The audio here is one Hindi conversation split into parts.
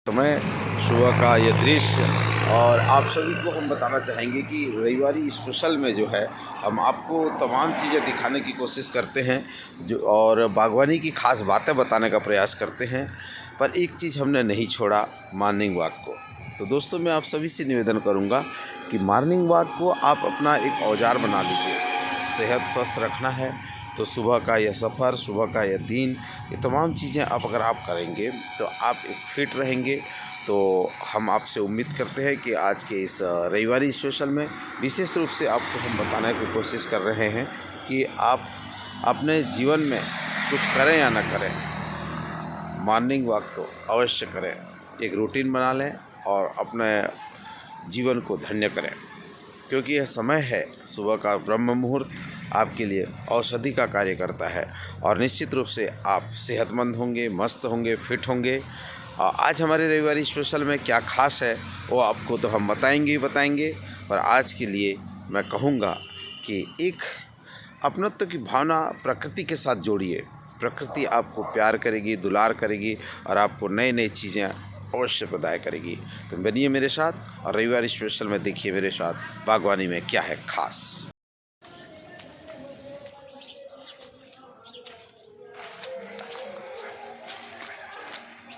समय सुबह का ये दृश्य और आप सभी को हम बताना चाहेंगे कि रविवारी स्पेशल में जो है हम आपको तमाम चीज़ें दिखाने की कोशिश करते हैं जो और बागवानी की खास बातें बताने का प्रयास करते हैं। पर एक चीज़ हमने नहीं छोड़ा, मॉर्निंग वॉक को। तो दोस्तों, मैं आप सभी से निवेदन करूंगा कि मॉर्निंग वॉक को आप अपना एक औजार बना लीजिए। सेहत स्वस्थ रखना है तो सुबह का यह सफ़र, सुबह का यह दिन, ये तमाम चीज़ें अगर आप करेंगे तो आप एक फिट रहेंगे। तो हम आपसे उम्मीद करते हैं कि आज के इस रविवारी स्पेशल में विशेष रूप से आपको हम बताने की कोशिश कर रहे हैं कि आप अपने जीवन में कुछ करें या ना करें, मॉर्निंग वॉक तो अवश्य करें। एक रूटीन बना लें और अपने जीवन को धन्य करें, क्योंकि यह समय है सुबह का ब्रह्म मुहूर्त आपके लिए औषधि का कार्य करता है और निश्चित रूप से आप सेहतमंद होंगे, मस्त होंगे, फिट होंगे। आज हमारे रविवारी स्पेशल में क्या खास है वो आपको तो हम बताएंगे ही बताएंगे। पर आज के लिए मैं कहूँगा कि एक अपनत्व की भावना प्रकृति के साथ जोड़िए। प्रकृति आपको प्यार करेगी, दुलार करेगी और आपको नई नई चीज़ें अवश्य प्रदान करेगी। तो बनिए मेरे साथ और रविवार स्पेशल में देखिए मेरे साथ बागवानी में क्या है खास।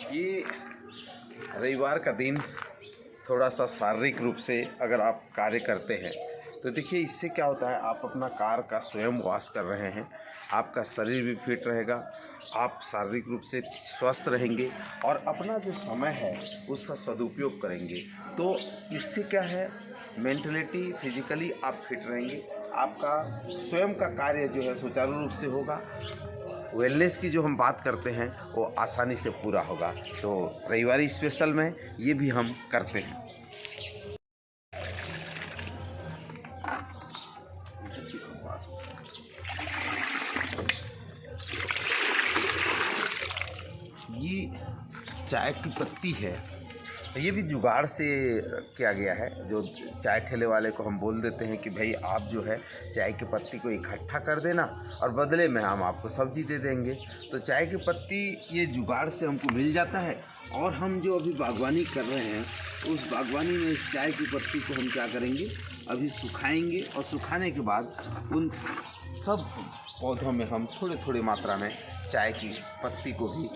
ये रविवार का दिन थोड़ा सा शारीरिक रूप से अगर आप कार्य करते हैं तो देखिए इससे क्या होता है, आप अपना कार का स्वयं वॉश कर रहे हैं, आपका शरीर भी फिट रहेगा, आप शारीरिक रूप से स्वस्थ रहेंगे और अपना जो समय है उसका सदुपयोग करेंगे। तो इससे क्या है, मेंटलिटी फिजिकली आप फिट रहेंगे, आपका स्वयं का कार्य जो है सुचारू रूप से होगा। वेलनेस की जो हम बात करते हैं वो आसानी से पूरा होगा। तो रविवारी स्पेशल में ये भी हम करते हैं। ये चाय की पत्ती है, ये भी जुगाड़ से किया गया है। जो चाय ठेले वाले को हम बोल देते हैं कि भाई आप जो है चाय की पत्ती को इकट्ठा कर देना और बदले में हम आपको सब्जी दे देंगे। तो चाय की पत्ती ये जुगाड़ से हमको मिल जाता है और हम जो अभी बागवानी कर रहे हैं उस बागवानी में इस चाय की पत्ती को हम क्या करेंगे, अभी सुखाएंगे और सुखाने के बाद उन सब पौधों में हम थोड़े थोड़े मात्रा में चाय की पत्ती को भी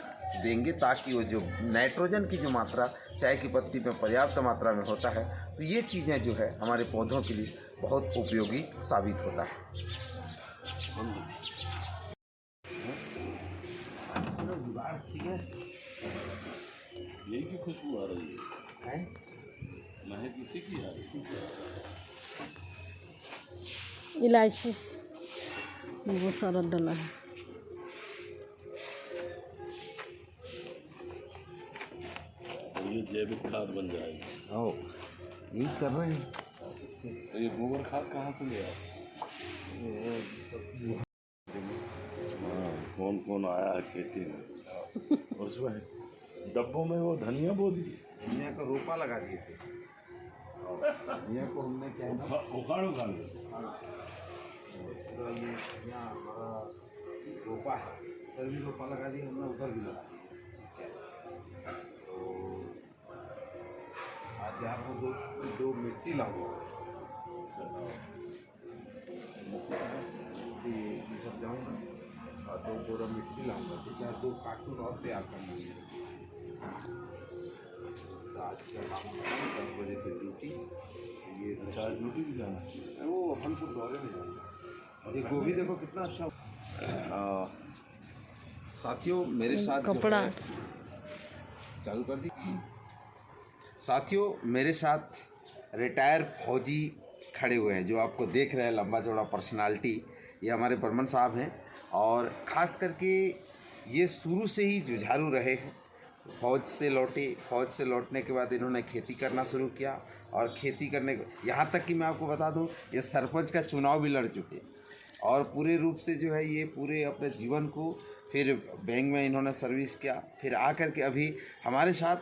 देंगे, ताकि वो जो नाइट्रोजन की जो मात्रा चाय की पत्ती में पर्याप्त मात्रा में होता है तो ये चीज़ें जो है हमारे पौधों के लिए बहुत उपयोगी साबित होता है। ठीक है, यही की खुशबू आ रही है, महक इसी की आ रही है। इलायची बहुत सारा डला है। ये जैविक खाद बन जाएगी। ओ, यही कर रहे हैं। तो ये गोबर खाद कहाँ से ले आए? कौन कौन आया है खेती में और उसमें डब्बों में वो धनिया बो दी, धनिया का रोपा लगा दिए थे। धनिया को हमने क्या है उखाड़ ये यहाँ हमारा रोपा है, उधर भी रोपा लगा दिया हमने, उधर भी लगा दिया। तो आज यार वो दो मिट्टी लाऊंगा, सब जाऊँगा और दो बोरा मिट्टी लाऊंगा। ठीक है, 2 कार्टून और तैयार करना है। आज का काम 10 बजे की ड्यूटी। ये अच्छा, ड्यूटी भी जाना है। वो हम सब दौरे में जाएंगे। ये गोभी देखो कितना अच्छा। साथियों मेरे साथ कपड़ा चालू कर दी। साथियों मेरे साथ रिटायर फौजी खड़े हुए हैं, जो आपको देख रहे हैं, लंबा चौड़ा पर्सनालिटी, ये हमारे बर्मन साहब हैं। और ख़ास करके ये शुरू से ही जुझारू रहे हैं। फौज से लौटे, फौज से लौटने के बाद इन्होंने खेती करना शुरू किया और खेती करने यहाँ तक कि मैं आपको बता दूँ, ये सरपंच का चुनाव भी लड़ चुके और पूरे रूप से जो है ये पूरे अपने जीवन को, फिर बैंक में इन्होंने सर्विस किया, फिर आकर के अभी हमारे साथ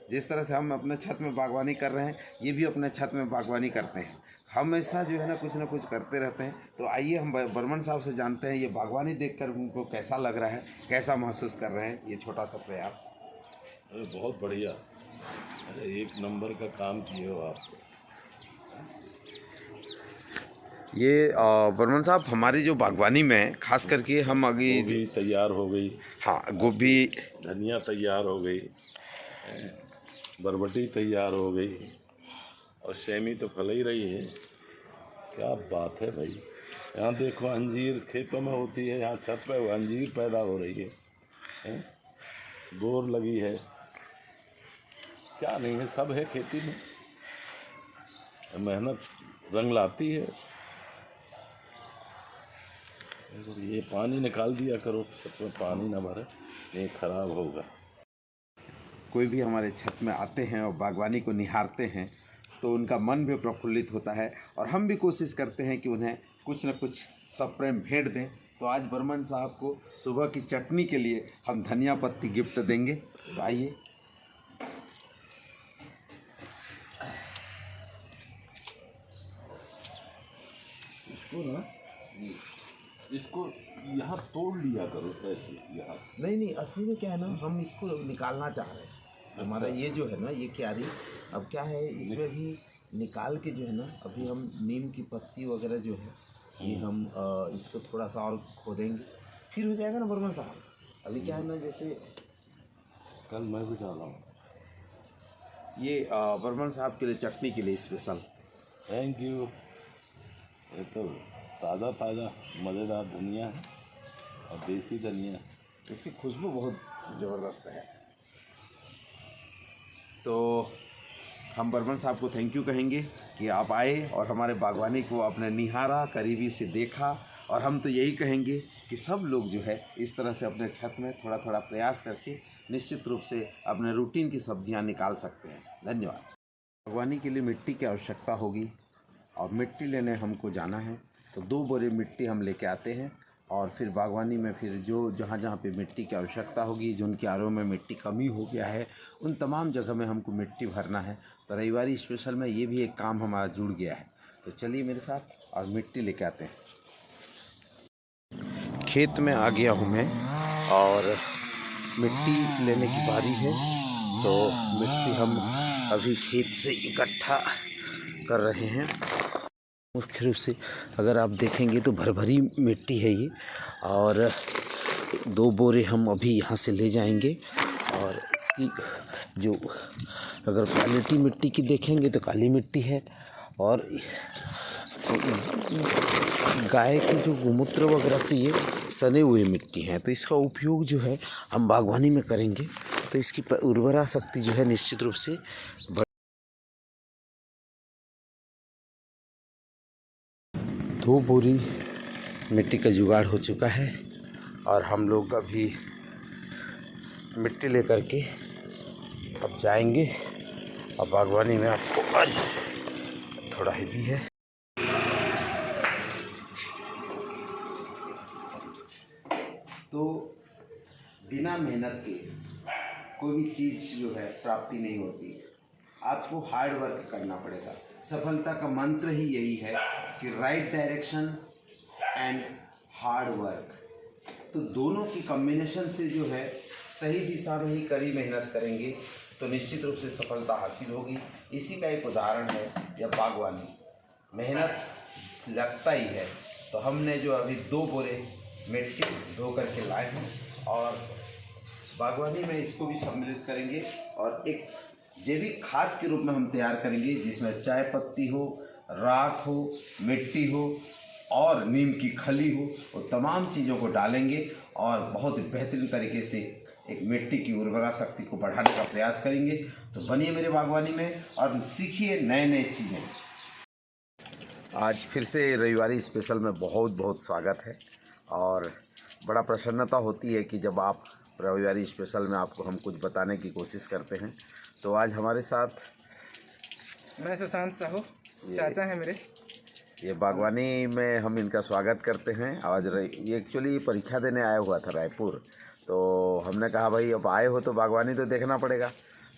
जिस तरह से हम अपने छत में बागवानी कर रहे हैं, ये भी अपने छत में बागवानी करते हैं। हमेशा जो है ना कुछ करते रहते हैं। तो आइए हम बर्मन साहब से जानते हैं ये बागवानी देखकर उनको कैसा लग रहा है, कैसा महसूस कर रहे हैं, ये छोटा सा प्रयास। अरे बहुत बढ़िया, अरे एक नंबर का काम किए हो आप। ये बर्मन साहब, हमारी जो बागवानी में खास करके हम अभी गोभी तैयार हो गई, हाँ गोभी, धनिया तैयार हो गई, बरबटी तैयार हो गई और सेमी तो फल ही रही है। क्या बात है भाई। यहाँ देखो अंजीर खेतों में होती है, यहाँ छत पे अंजीर पैदा हो रही है? बोर लगी है, क्या नहीं है, सब है खेती में। मेहनत रंग लाती है। ये पानी निकाल दिया करो, छत में पानी ना भरे, नहीं खराब होगा। कोई भी हमारे छत में आते हैं और बागवानी को निहारते हैं तो उनका मन भी प्रफुल्लित होता है और हम भी कोशिश करते हैं कि उन्हें कुछ न कुछ सप्रेम भेंट दें। तो आज बर्मन साहब को सुबह की चटनी के लिए हम धनिया पत्ती गिफ्ट देंगे। तो आइए। इसको ना, इसको यहाँ तोड़ लिया करो ऐसे यहाँ। नहीं, असली में क्या है ना, हम इसको निकालना चाह रहे हैं। हमारा ये जो है ना, ये क्यारी, अब क्या है इसमें भी निकाल के जो है ना, अभी हम नीम की पत्ती वगैरह जो है ये हम इसको थोड़ा सा और खोदेंगे, फिर हो जाएगा ना बर्मन साहब। अभी क्या है ना, जैसे कल मैं भी डाला हूँ। ये बर्मन साहब के लिए चटनी के लिए स्पेशल। Thank you. ये तो ताज़ा ताज़ा मज़ेदार धनिया है और देसी धनिया। इसकी खुशबू बहुत ज़बरदस्त है। तो हम बर्मन साहब को थैंक यू कहेंगे कि आप आए और हमारे बागवानी को आपने निहारा, करीबी से देखा। और हम तो यही कहेंगे कि सब लोग जो है इस तरह से अपने छत में थोड़ा थोड़ा प्रयास करके निश्चित रूप से अपने रूटीन की सब्जियां निकाल सकते हैं। धन्यवाद। बागवानी के लिए मिट्टी की आवश्यकता होगी और मिट्टी लेने हमको जाना है, तो 2 बोरे मिट्टी हम लेके आते हैं और फिर बागवानी में फिर जो जहाँ जहाँ पे मिट्टी की आवश्यकता होगी, जो उनके आरों में मिट्टी कमी हो गया है, उन तमाम जगह में हमको मिट्टी भरना है। तो रविवारी स्पेशल में ये भी एक काम हमारा जुड़ गया है। तो चलिए मेरे साथ और मिट्टी लेके आते हैं। खेत में आ गया हूँ मैं और मिट्टी लेने की बारी है। तो मिट्टी हम अभी खेत से इकट्ठा कर रहे हैं। मुख्य रूप से अगर आप देखेंगे तो भरभरी मिट्टी है ये, और 2 बोरे हम अभी यहाँ से ले जाएंगे। और इसकी जो अगर क्वालिटी मिट्टी की देखेंगे तो काली मिट्टी है, और गाय के जो गोमूत्र वगैरह से ये सने हुए मिट्टी हैं। तो इसका उपयोग जो है हम बागवानी में करेंगे तो इसकी उर्वरा शक्ति जो है निश्चित रूप से 2 बोरी मिट्टी का जुगाड़ हो चुका है और हम लोग अभी मिट्टी लेकर के अब जाएंगे। अब बागवानी में आपको आज थोड़ा हेवी है। तो बिना मेहनत के कोई भी चीज़ जो है प्राप्ति नहीं होती, आपको हार्ड वर्क करना पड़ेगा। सफलता का मंत्र ही यही है कि right direction and hard work. तो दोनों की कॉम्बिनेशन से जो है सही दिशा में ही कड़ी मेहनत करेंगे तो निश्चित रूप से सफलता हासिल होगी। इसी का एक उदाहरण है यह बागवानी। मेहनत लगता ही है। तो हमने जो अभी 2 बोरे मिट्टी धो करके लाए हैं और बागवानी में इसको भी सम्मिलित करेंगे और एक जैविक खाद के रूप में हम तैयार करेंगे, जिसमें चाय पत्ती हो, राख हो, मिट्टी हो और नीम की खली हो, वो तमाम चीज़ों को डालेंगे और बहुत बेहतरीन तरीके से एक मिट्टी की उर्वरा शक्ति को बढ़ाने का प्रयास करेंगे। तो बनिए मेरे बागवानी में और सीखिए नए नए चीज़ें। आज फिर से रविवारी स्पेशल में बहुत बहुत स्वागत है और बड़ा प्रसन्नता होती है कि जब आप रविवारी स्पेशल में आपको हम कुछ बताने की कोशिश करते हैं। तो आज हमारे साथ मैं सुशांत साहू, चाचा हैं मेरे। ये बागवानी में हम इनका स्वागत करते हैं। आज ये एक्चुअली परीक्षा देने आया हुआ था रायपुर, तो हमने कहा भाई अब आए हो तो बागवानी तो देखना पड़ेगा।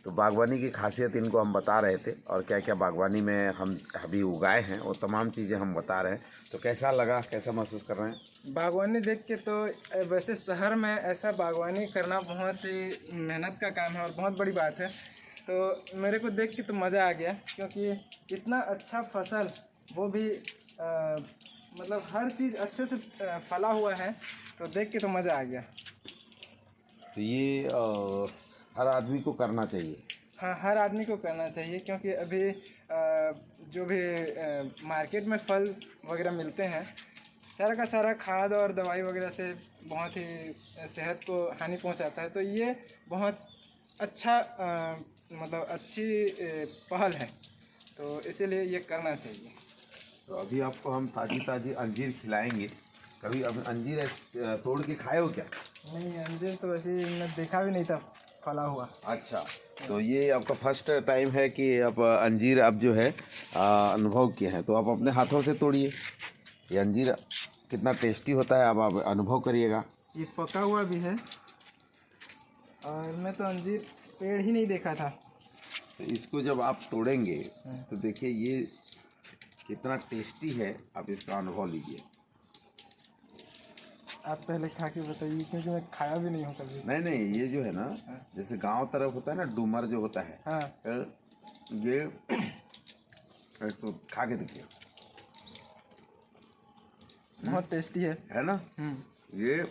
तो बागवानी की खासियत इनको हम बता रहे थे और क्या क्या बागवानी में हम अभी उगाए हैं वो तमाम चीज़ें हम बता रहे हैं। तो कैसा लगा, कैसा महसूस कर रहे हैं? बागवानी देख के तो वैसे शहर में ऐसा बागवानी करना बहुत ही मेहनत का काम है और बहुत बड़ी बात है। तो मेरे को देख के तो मज़ा आ गया, क्योंकि इतना अच्छा फसल, वो भी मतलब हर चीज़ अच्छे से फला हुआ है, तो देख के तो मज़ा आ गया। तो ये हर आदमी को करना चाहिए। हाँ, हर आदमी को करना चाहिए, क्योंकि अभी जो भी मार्केट में फल वगैरह मिलते हैं, सारा का सारा खाद और दवाई वगैरह से बहुत ही सेहत को हानि पहुंचाता है। तो ये बहुत अच्छा मतलब अच्छी पहल है, तो इसीलिए ये करना चाहिए। तो अभी आपको हम ताज़ी ताज़ी अंजीर खिलाएंगे। कभी अब अंजीर तोड़ के खाए हो क्या? नहीं, अंजीर तो वैसे मैंने देखा भी नहीं था फला हुआ। अच्छा, तो ये आपका फर्स्ट टाइम है कि आप अंजीर आप जो है अनुभव किए हैं, तो आप अपने हाथों से तोड़िए। ये अंजीर कितना टेस्टी होता है, अब आप अनुभव करिएगा। ये पका हुआ भी है, और मैं तो अंजीर पेड़ ही नहीं देखा था। तो इसको जब आप तोड़ेंगे तो देखिए ये कितना टेस्टी है, आप इसका अनुभव लीजिए। आप पहले खा के बताइए, क्योंकि मैं खाया भी नहीं हूँ कभी। नहीं नहीं, ये जो है ना, जैसे गांव तरफ होता है ना डूमर जो होता है, हाँ, ये इसको खा के देखिए, बहुत टेस्टी है ना। ये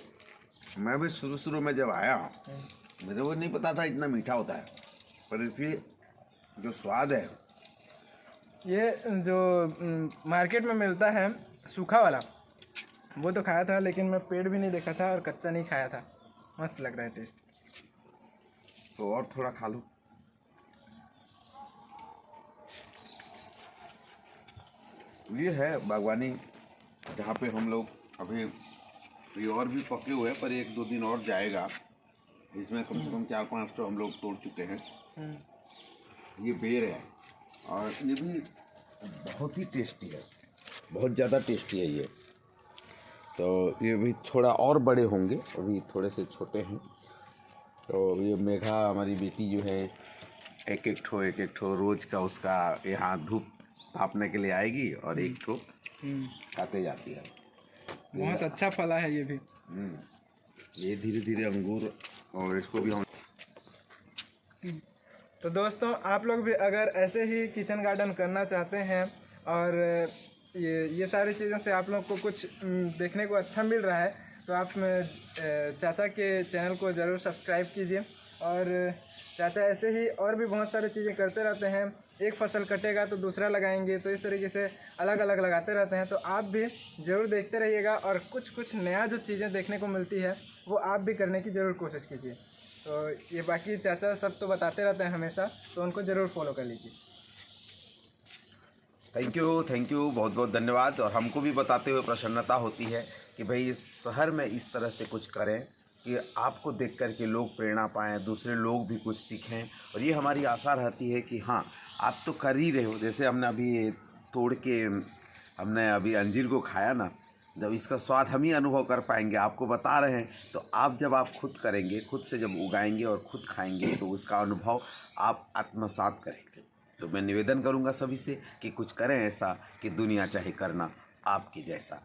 मैं भी शुरू में जब आया, मुझे वो नहीं पता था इतना मीठा होता है, पर इसकी जो स्वाद है, ये जो मार्केट में मिलता है सूखा वाला, वो तो खाया था, लेकिन मैं पेड़ भी नहीं देखा था और कच्चा नहीं खाया था। मस्त लग रहा है टेस्ट। तो और थोड़ा खा लो। ये है बागवानी जहाँ पे हम लोग अभी, ये और भी पके हुए हैं, पर 1-2 दिन और जाएगा। इसमें कम से कम 4-5 तो हम लोग तोड़ चुके हैं। ये बेर है, और ये भी बहुत ही टेस्टी है, बहुत ज़्यादा टेस्टी है ये। तो ये भी थोड़ा और बड़े होंगे, अभी थोड़े से छोटे हैं। तो ये मेघा हमारी बेटी जो है, एक एक ठो रोज़ का उसका यहाँ धूप तापने के लिए आएगी, और एक ठो खाते जाती है। बहुत अच्छा फला है ये भी। ये धीरे धीरे अंगूर, और इसको भी हम। तो दोस्तों, आप लोग भी अगर ऐसे ही किचन गार्डन करना चाहते हैं, और ये सारी चीज़ों से आप लोग को कुछ देखने को अच्छा मिल रहा है, तो आप चाचा के चैनल को ज़रूर सब्सक्राइब कीजिए। और चाचा ऐसे ही और भी बहुत सारी चीज़ें करते रहते हैं। एक फसल कटेगा तो दूसरा लगाएंगे, तो इस तरीके से अलग अलग लगाते रहते हैं। तो आप भी ज़रूर देखते रहिएगा, और कुछ नया जो चीज़ें देखने को मिलती है वो आप भी करने की ज़रूर कोशिश कीजिए। तो ये बाकी चाचा सब तो बताते रहते हैं हमेशा, तो उनको ज़रूर फॉलो कर लीजिए। थैंक यू, बहुत बहुत धन्यवाद। और हमको भी बताते हुए प्रसन्नता होती है कि भाई इस शहर में इस तरह से कुछ करें कि आपको देख कर के लोग प्रेरणा पाएँ, दूसरे लोग भी कुछ सीखें। और ये हमारी आशा रहती है कि हाँ, आप तो कर ही रहे हो। जैसे हमने अभी तोड़ के हमने अभी अंजीर को खाया ना, जब इसका स्वाद हम ही अनुभव कर पाएंगे, आपको बता रहे हैं। तो आप जब आप खुद करेंगे, खुद से जब उगाएंगे और खुद खाएंगे, तो उसका अनुभव आप आत्मसात करेंगे। तो मैं निवेदन करूंगा सभी से कि कुछ करें ऐसा कि दुनिया चाहे करना आपके जैसा।